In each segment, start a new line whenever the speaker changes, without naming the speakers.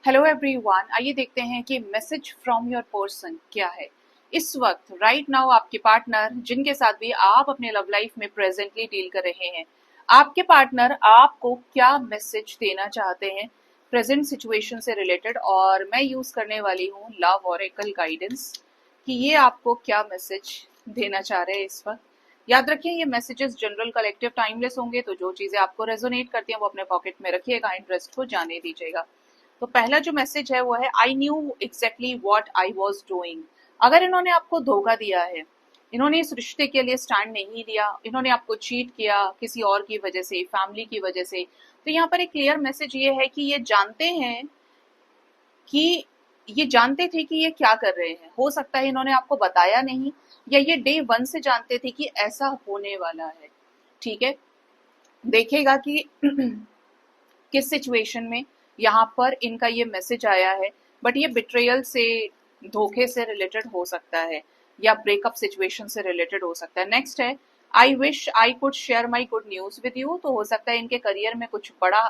Hello everyone, आइए देखते हैं कि मैसेज फ्रॉम योर पर्सन क्या है। इस वक्त राइट नाउ आपके पार्टनर जिनके साथ भी आप अपने लव लाइफ में प्रेजेंटली डील कर रहे हैं, आपके पार्टनर आपको क्या मैसेज देना चाहते हैं प्रेजेंट सिचुएशन से रिलेटेड। और मैं यूज करने वाली हूँ लव ऑरेकल गाइडेंस कि ये आपको क्या मैसेज देना चाह रहे हैं इस वक्त। याद रखिए, ये मैसेजेस जनरल कलेक्टिव टाइमलेस होंगे, तो जो चीजें आपको रेजोनेट करती हैं वो अपने पॉकेट में रखिएगा, इंटरेस्ट को जाने दीजिएगा। तो पहला जो मैसेज है वो है, I knew exactly what I was doing. अगर इन्होंने आपको धोखा दिया है, इन्होंने इस रिश्ते के लिए स्टैंड नहीं लिया, इन्होंने आपको चीट किया किसी और की वजह से, फैमिली की वजह से, तो यहाँ पर एक क्लियर मैसेज ये है कि ये जानते हैं कि ये जानते थे कि ये क्या कर रहे हैं। हो सकता है इन्होंने आपको बताया नहीं, या ये डे वन से जानते थे कि ऐसा होने वाला है। ठीक है, देखेगा कि किस सिचुएशन में यहाँ पर इनका ये मैसेज आया है। बट ये बिट्रेयल से, धोखे से रिलेटेड हो सकता है, या ब्रेकअप सिचुएशन से रिलेटेड हो सकता है। नेक्स्ट है, I wish I could share my good news with you. तो हो सकता है इनके करियर में कुछ बड़ा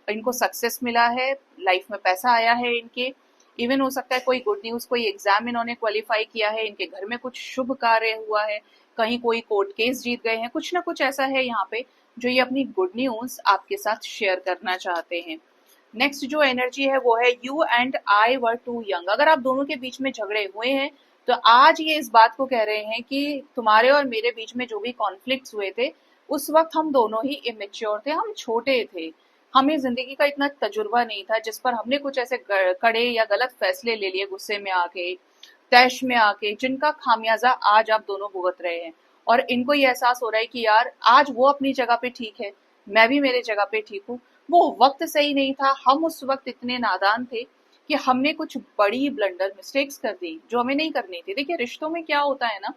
इनको सक्सेस मिला है, लाइफ में पैसा आया है इनके। इवन हो सकता है कोई गुड न्यूज, कोई एग्जाम इन्होंने क्वालिफाई किया है, इनके घर में कुछ शुभ कार्य हुआ है, कहीं कोई कोर्ट केस जीत गए हैं, कुछ ना कुछ ऐसा है यहाँ पे जो ये अपनी गुड न्यूज आपके साथ शेयर करना चाहते हैं। नेक्स्ट जो एनर्जी है वो है, you and I were too young. अगर आप दोनों के बीच में झगड़े हुए हैं तो आज ये इस बात को कह रहे हैं कि तुम्हारे और मेरे बीच में जो भी कॉन्फ्लिक्ट्स हुए थे उस वक्त हम दोनों ही इमेच्योर थे, हम छोटे थे, हमें जिंदगी का इतना तजुर्बा नहीं था जिस पर हमने कुछ ऐसे कड़े या गलत फैसले ले लिए गुस्से में आके, तैश में आके, जिनका खामियाजा आज आप दोनों भुगत रहे हैं। और इनको ये एहसास हो रहा है कि यार आज वो अपनी जगह पे ठीक है, मैं भी मेरे जगह पे ठीक हूँ। वो वक्त सही नहीं था, हम उस वक्त इतने नादान थे कि हमने कुछ बड़ी ब्लंडर मिस्टेक्स कर दी जो हमें नहीं करनी थी। देखिए, रिश्तों में क्या होता है ना,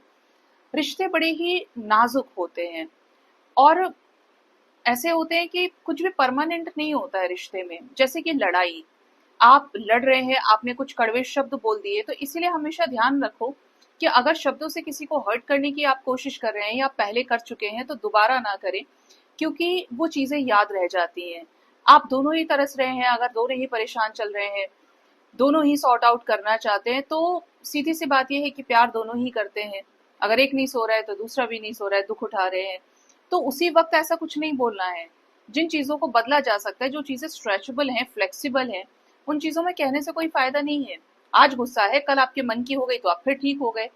रिश्ते बड़े ही नाजुक होते हैं, और ऐसे होते हैं कि कुछ भी परमानेंट नहीं होता है रिश्ते में। जैसे कि लड़ाई, आप लड़ रहे हैं, आपने कुछ कड़वे शब्द बोल दिए, तो इसीलिए हमेशा ध्यान रखो कि अगर शब्दों से किसी को हर्ट करने की आप कोशिश कर रहे हैं या पहले कर चुके हैं तो दोबारा ना करें, क्योंकि वो चीजें याद रह जाती हैं। आप दोनों ही तरस रहे हैं, अगर दोनों ही परेशान चल रहे हैं, दोनों ही सॉर्ट आउट करना चाहते हैं, तो सीधी सी बात यह है कि प्यार दोनों ही करते हैं। अगर एक नहीं सो रहा है तो दूसरा भी नहीं सो रहा है, दुख उठा रहे हैं, तो उसी वक्त ऐसा कुछ नहीं बोलना है। जिन चीजों को बदला जा सकता है, जो चीजें स्ट्रेचेबल हैं, फ्लेक्सिबल हैं, उन चीजों में कहने से कोई फायदा नहीं है। आज गुस्सा है, कल आपके मन की हो गई तो आप फिर ठीक हो गए,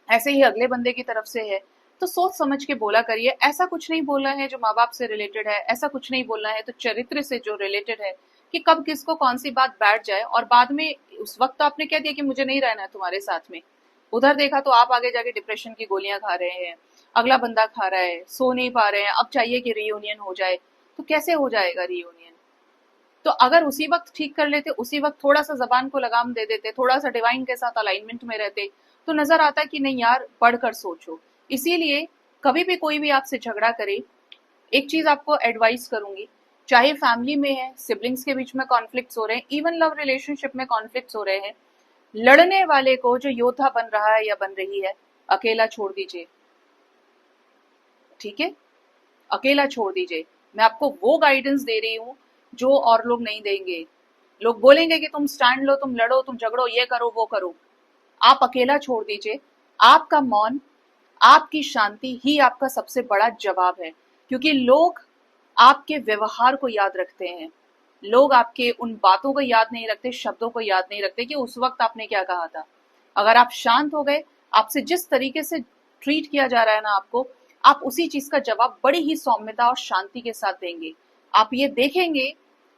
ऐसे ही अगले बंदे की तरफ से है। तो सोच समझ के बोला करिए। ऐसा कुछ नहीं बोलना है जो माँ बाप से रिलेटेड है, ऐसा कुछ नहीं बोलना है तो चरित्र से जो रिलेटेड है, कि कब किसको कौन सी बात बैठ जाए और बाद में उस वक्त तो आपने कह दिया कि मुझे नहीं रहना है तुम्हारे साथ में, उधर देखा तो आप आगे जाके डिप्रेशन की गोलियां खा रहे हैं, अगला बंदा खा रहा है, सो नहीं पा रहे हैं, अब चाहिए कि रियूनियन हो जाए। तो कैसे हो जाएगा रियूनियन? तो अगर उसी वक्त ठीक कर लेते, उसी वक्त थोड़ा सा जबान को लगाम दे देते, थोड़ा सा डिवाइन के साथ अलाइनमेंट में रहते, तो नजर आता कि नहीं यार, पढ़कर सोचो। इसीलिए कभी भी कोई भी आपसे झगड़ा करे, एक चीज आपको एडवाइस करूंगी, चाहे फैमिली में है, सिबलिंग्स के बीच में कॉन्फ्लिक्ट्स हो रहे हैं, इवन लव रिलेशनशिप में कॉन्फ्लिक्ट्स हो रहे हैं, लड़ने वाले को जो योद्धा बन रहा है या बन रही है, अकेला छोड़ दीजिए। ठीक है, अकेला छोड़ दीजिए। मैं आपको वो गाइडेंस दे रही हूँ जो और लोग नहीं देंगे। लोग बोलेंगे कि तुम स्टैंड लो, तुम लड़ो, तुम झगड़ो, ये करो वो करो। आप अकेला छोड़ दीजिए। आपका मौन, आपकी शांति ही आपका सबसे बड़ा जवाब है, क्योंकि लोग आपके व्यवहार को याद रखते हैं, लोग आपके उन बातों को याद नहीं रखते, शब्दों को याद नहीं रखते कि उस वक्त आपने क्या कहा था। अगर आप शांत हो गए, आपसे जिस तरीके से ट्रीट किया जा रहा है ना आपको, आप उसी चीज का जवाब बड़ी ही सौम्यता और शांति के साथ देंगे। आप ये देखेंगे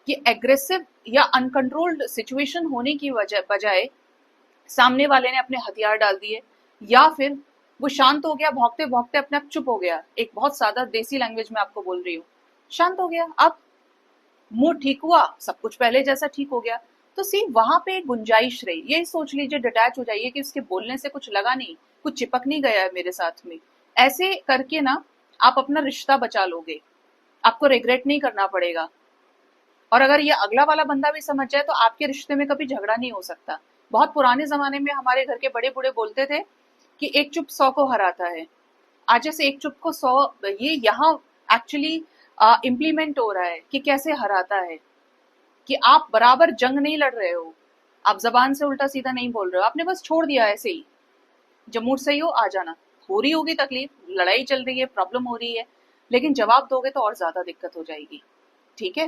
कि एग्रेसिव या अनकंट्रोल्ड सिचुएशन होने की बजाय सामने वाले ने अपने हथियार डाल दिए, या फिर वो शांत हो गया, भौंकते भौंकते अपने आप चुप हो गया। एक बहुत सादा देसी लैंग्वेज में आपको बोल रही हूँ, शांत हो गया, अब मूड ठीक हुआ, सब कुछ पहले जैसा ठीक हो गया। तो सी वहां पे एक गुंजाइश रही। यही सोच लीजिए, डिटैच हो जाइए कि उसके बोलने से कुछ लगा नहीं, कुछ चिपक नहीं गया है मेरे साथ में। ऐसे करके ना आप अपना रिश्ता बचा लोगे, आपको रिग्रेट नहीं करना पड़ेगा। और अगर ये अगला वाला बंदा भी समझ जाए तो आपके रिश्ते में कभी झगड़ा नहीं हो सकता। बहुत पुराने जमाने में हमारे घर के बड़े बूढ़े बोलते थे कि एक चुप 100 को हराता है। आज जैसे एक चुप को 100, ये यहाँ एक्चुअली इम्प्लीमेंट हो रहा है कि कैसे हराता है। कि आप बराबर जंग नहीं लड़ रहे हो, आप जबान से उल्टा सीधा नहीं बोल रहे हो, आपने बस छोड़ दिया ऐसे ही। जब मूड सही हो आ जाना, हो रही होगी तकलीफ, लड़ाई चल रही है, प्रॉब्लम हो रही है, लेकिन जवाब दोगे तो और ज्यादा दिक्कत हो जाएगी। ठीक है,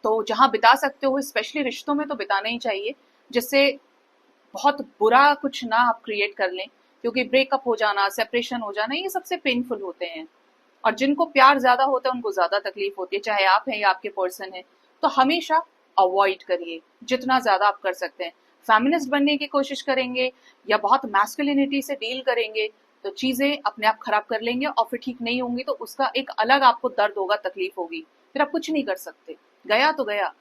तो जहां बिता सकते हो, स्पेशली रिश्तों में तो बिताना ही चाहिए, जिससे बहुत बुरा कुछ ना आप क्रिएट कर लें, क्योंकि ब्रेकअप हो जाना, सेपरेशन हो जाना, ये सबसे पेनफुल होते हैं। और जिनको प्यार ज्यादा होता है उनको ज्यादा तकलीफ होती है, चाहे आप हैं या आपके पर्सन है। तो हमेशा अवॉइड करिए जितना ज्यादा आप कर सकते हैं। फेमिनिस्ट बनने की कोशिश करेंगे या बहुत मैस्कुलिनिटी से डील करेंगे तो चीजें अपने आप खराब कर लेंगे, और फिर ठीक नहीं होंगी तो उसका एक अलग आपको दर्द होगा, तकलीफ होगी, फिर आप कुछ नहीं कर सकते, गया तो गया।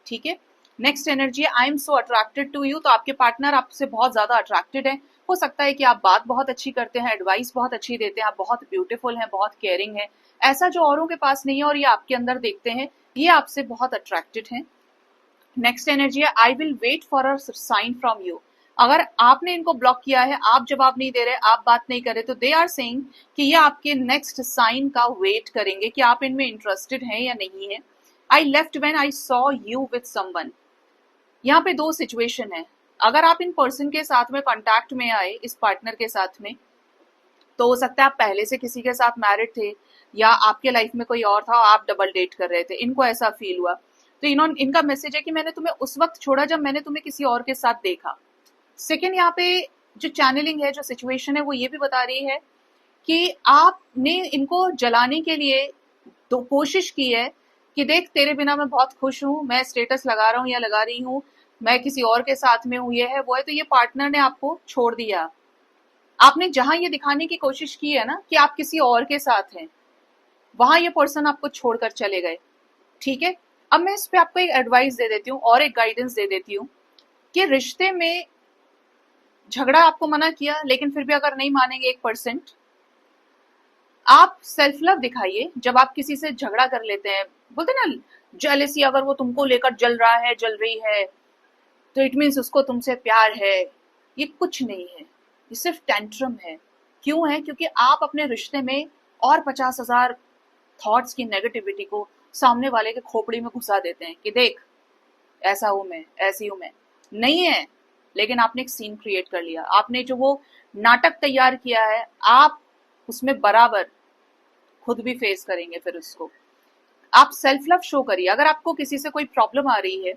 ठीक है, नेक्स्ट एनर्जी है I am so attracted to you. तो आपके पार्टनर आपसे बहुत ज्यादा अट्रैक्टेड है। हो सकता है कि आप बात बहुत अच्छी करते हैं, एडवाइस बहुत अच्छी देते हैं, आप बहुत ब्यूटीफुल हैं, बहुत केयरिंग है, ऐसा जो औरों के पास नहीं है और ये आपके अंदर देखते हैं, ये आपसे बहुत अट्रैक्टेड है। नेक्स्ट एनर्जी है I will wait for a sign from you. अगर आपने इनको ब्लॉक किया है, आप जवाब नहीं दे रहे, आप बात नहीं कर रहे, तो दे आर सेइंग कि ये आपके नेक्स्ट साइन का वेट करेंगे कि आप इनमें इंटरेस्टेड हैं या नहीं है। I left when I saw you with someone. यहाँ पे दो सिचुएशन है। अगर आप इन पर्सन के साथ में कांटेक्ट में आए, इस पार्टनर के साथ में, तो हो सकता है आप पहले से किसी के साथ मैरिड थे, या आपके लाइफ में कोई और था और आप डबल डेट कर रहे थे, इनको ऐसा फील हुआ। तो इनका मैसेज है कि मैंने तुम्हें उस वक्त छोड़ा जब मैंने तुम्हें किसी और के साथ देखा। सेकेंड, यहाँ पे जो चैनलिंग है, जो सिचुएशन है, वो ये भी बता रही है कि आपने इनको जलाने के लिए तो कोशिश की है कि देख तेरे बिना मैं बहुत खुश हूँ, मैं स्टेटस लगा रहा हूँ या लगा रही हूँ, मैं किसी और के साथ में हूँ, ये है वो है, तो ये पार्टनर ने आपको छोड़ दिया। आपने जहां ये दिखाने की कोशिश की है ना कि आप किसी और के साथ हैं, वहां ये पर्सन आपको छोड़कर चले गए। ठीक है, अब मैं इस पे आपको एक एडवाइस दे देती हूँ और एक गाइडेंस दे देती हूँ कि रिश्ते में झगड़ा आपको मना किया, लेकिन फिर भी अगर नहीं मानेंगे 1%, आप सेल्फ लव दिखाइए। जब आप किसी से झगड़ा कर लेते हैं, बोलते ना जेलेसी, अगर वो तुमको लेकर जल रहा है, जल रही है, तो इट मीन्स उसको तुमसे प्यार है। ये कुछ नहीं है, ये सिर्फ टेंट्रम है। क्यों है? क्योंकि आप अपने रिश्ते में और 50,000 थॉट्स की नेगेटिविटी को सामने वाले के खोपड़ी में घुसा देते हैं कि देख ऐसा हूं मैं, ऐसी हूं मैं। नहीं है, लेकिन आपने एक सीन क्रिएट कर लिया, आपने जो वो नाटक तैयार किया है, आप उसमें बराबर खुद भी फेस करेंगे फिर उसको। आप सेल्फ लव शो करिए। अगर आपको किसी से कोई प्रॉब्लम आ रही है,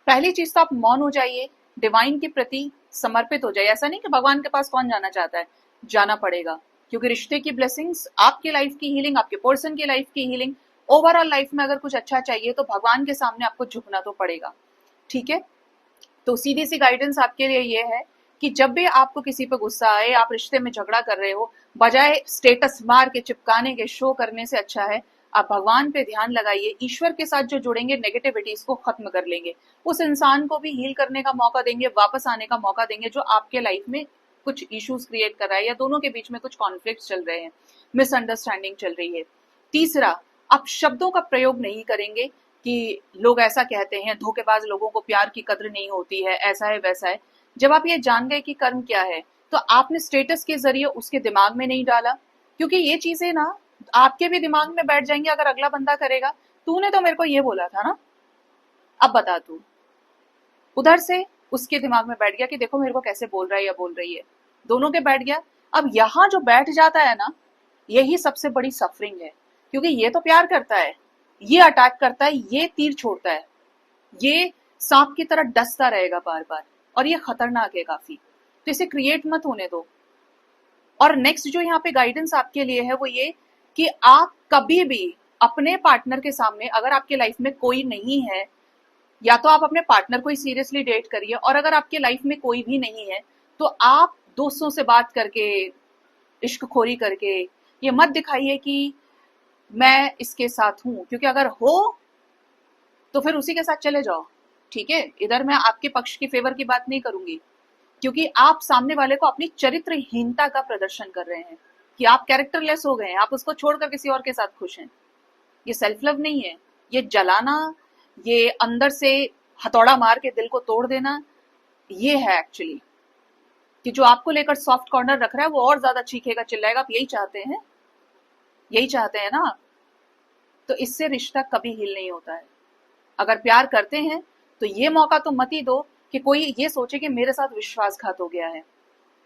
पहली चीज तो आप मौन हो जाइए, डिवाइन के प्रति समर्पित हो जाइए। ऐसा नहीं कि भगवान के पास कौन जाना चाहता है, जाना पड़ेगा, क्योंकि रिश्ते की ब्लेसिंग्स, आपके लाइफ की हीलिंग, आपके पर्सन की लाइफ की हीलिंग, ओवरऑल लाइफ में अगर कुछ अच्छा चाहिए तो भगवान के सामने आपको झुकना तो पड़ेगा। ठीक है, तो सीधी सी गाइडेंस आपके लिए ये है कि जब भी आपको किसी पे गुस्सा आए, आप रिश्ते में झगड़ा कर रहे हो, बजाय स्टेटस मार के चिपकाने के, शो करने से अच्छा है आप भगवान पे ध्यान लगाइए। ईश्वर के साथ जो जुड़ेंगे, नेगेटिविटीज को खत्म कर लेंगे, उस इंसान को भी हील करने का मौका देंगे, वापस आने का मौका देंगे जो आपके लाइफ में कुछ इश्यूज क्रिएट कर रहा है या दोनों के बीच में कुछ कॉन्फ्लिक्ट चल रहे हैं, मिसअंडरस्टैंडिंग चल रही है। तीसरा, आप शब्दों का प्रयोग नहीं करेंगे कि लोग ऐसा कहते हैं, धोखेबाज लोगों को प्यार की कद्र नहीं होती है, ऐसा है वैसा है। जब आप ये जान गए कि कर्म क्या है, तो आपने स्टेटस के जरिए उसके दिमाग में नहीं डाला, क्योंकि ये चीजें ना आपके भी दिमाग में बैठ जाएंगी अगर अगला बंदा करेगा। तूने तो मेरे को ये बोला था ना, अब बता तू। उधर से उसके दिमाग में बैठ गया कि देखो मेरे को कैसे बोल रहा है या बोल रही है, दोनों के बैठ गया। अब यहाँ जो बैठ जाता है ना, यही सबसे बड़ी सफरिंग है, क्योंकि ये तो प्यार करता है, ये अटैक करता है, ये तीर छोड़ता है, ये सांप की तरह डसता रहेगा बार बार, और ये खतरनाक है काफी, तो इसे क्रिएट मत होने दो। और नेक्स्ट जो यहाँ पे गाइडेंस आपके लिए है वो ये कि आप कभी भी अपने पार्टनर के सामने, अगर आपके लाइफ में कोई नहीं है, या तो आप अपने पार्टनर को ही सीरियसली डेट करिए, और अगर आपके लाइफ में कोई भी नहीं है तो आप दोस्तों से बात करके, इश्क खोरी करके ये मत दिखाइए कि मैं इसके साथ हूं, क्योंकि अगर हो तो फिर उसी के साथ चले जाओ। ठीक है, इधर मैं आपके पक्ष की फेवर की बात नहीं करूंगी, क्योंकि आप सामने वाले को अपनी चरित्रहीनता का प्रदर्शन कर रहे हैं कि आप कैरेक्टरलेस हो गए हैं, आप उसको छोड़कर किसी और के साथ खुश हैं। ये सेल्फ लव नहीं है, ये जलाना, ये अंदर से हथौड़ा मार के दिल को तोड़ देना, ये है एक्चुअली कि जो आपको लेकर सॉफ्ट कॉर्नर रख रहा है वो और ज्यादा चीखेगा, चिल्लाएगा। आप यही चाहते हैं, यही चाहते हैं ना आप? तो इससे रिश्ता कभी हील नहीं होता है। अगर प्यार करते हैं तो ये मौका तो मत ही दो कि कोई ये सोचे कि मेरे साथ विश्वासघात हो गया है।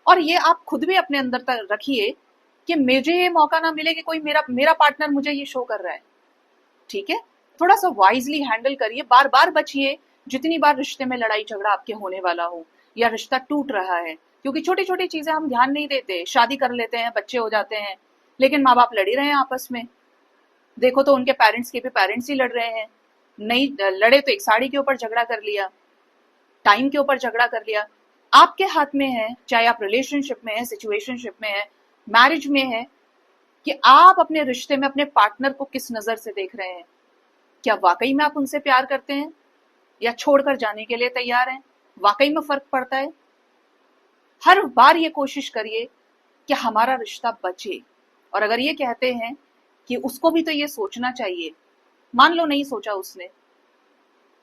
और ये आप खुद भी अपने अंदर तक रखिए कि मुझे ये मौका ना मिले कि कोई मेरा मेरा पार्टनर मुझे ये शो कर रहा है। ठीक है, थोड़ा सा वाइजली हैंडल करिए, बार बार बचिए जितनी बार रिश्ते में लड़ाई झगड़ा आपके होने वाला हो या रिश्ता टूट रहा है, क्योंकि छोटी छोटी चीजें हम ध्यान नहीं देते, शादी कर लेते हैं, बच्चे हो जाते हैं, लेकिन माँ बाप लड़ ही रहे हैं आपस में। देखो तो उनके पेरेंट्स के भी पेरेंट्स ही लड़ रहे हैं, नहीं लड़े तो एक साड़ी के ऊपर झगड़ा कर लिया, टाइम के ऊपर झगड़ा कर लिया। आपके हाथ में है, चाहे आप रिलेशनशिप में है, सिचुएशनशिप में है, मैरिज में है, कि आप अपने रिश्ते में अपने पार्टनर को किस नजर से देख रहे हैं। क्या वाकई में आप उनसे प्यार करते हैं या छोड़कर जाने के लिए तैयार हैं? वाकई में फर्क पड़ता है। हर बार ये कोशिश करिए कि हमारा रिश्ता बचे। और अगर ये कहते हैं कि उसको भी तो ये सोचना चाहिए, मान लो नहीं सोचा उसने,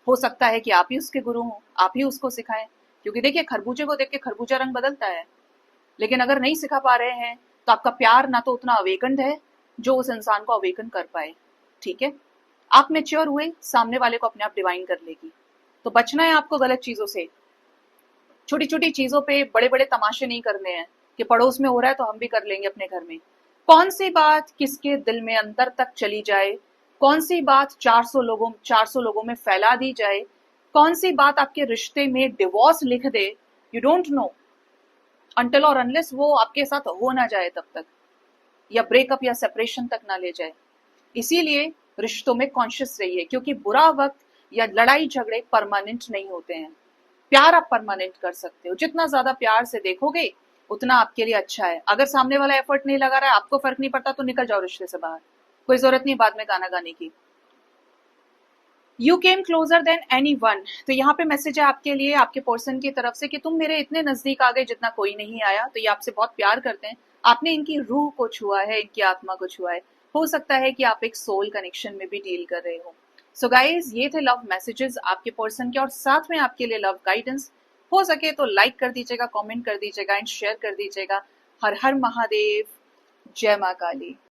हो सकता है कि आप ही उसके गुरु हो, आप ही उसको सिखाएं। क्योंकि देखिए, खरबूजे को देख के खरबूजा रंग बदलता है। लेकिन अगर नहीं सिखा पा रहे हैं तो आपका प्यार ना तो उतना अवेकन्ड है जो उस इंसान को अवेकन कर पाए। ठीक है, आप मेच्योर हुए, सामने वाले को अपने आप डिवाइन कर लेगी। तो बचना है आपको गलत चीजों से। छोटी छोटी चीजों पे बड़े बड़े तमाशे नहीं करने हैं कि पड़ोस में हो रहा है तो हम भी कर लेंगे अपने घर में। कौन सी बात किसके दिल में अंदर तक चली जाए, कौन सी बात 400 लोगों में फैला दी जाए, कौन सी बात आपके रिश्ते में डिवोर्स लिख दे, यू डोंट नो अनटिल और अनलेस वो आपके साथ हो ना जाए तब तक, या ब्रेकअप या सेपरेशन तक ना ले जाए। इसीलिए रिश्तों में कॉन्शियस रहिए, क्योंकि बुरा वक्त या लड़ाई झगड़े परमानेंट नहीं होते हैं। प्यार आप परमानेंट कर सकते हो, जितना ज्यादा प्यार से देखोगे उतना आपके लिए अच्छा है। अगर सामने वाला एफर्ट नहीं लगा रहा है, आपको फर्क नहीं पड़ता, तो निकल जाओ रिश्ते से बाहर, कोई जरूरत नहीं बाद में गाना गाने की। You came closure then any one, तो यहाँ पे मैसेज है आपके लिए, आपके पर्सन की तरफ से, कि तुम मेरे इतने नजदीक आ गए जितना कोई नहीं आया। तो ये आपसे बहुत प्यार करते हैं, आपने इनकी रूह को छुआ है, इनकी आत्मा को छुआ है। हो सकता है कि आप एक सोल कनेक्शन में भी डील कर रहे हो। सो गाइज, ये थे लव मैसेजेस आपके पर्सन के, और साथ में आपके लिए लव गाइडेंस। हो सके तो लाइक कर दीजिएगा, कमेंट कर दीजिएगा एंड शेयर कर दीजिएगा। हर हर महादेव, जय माँ काली।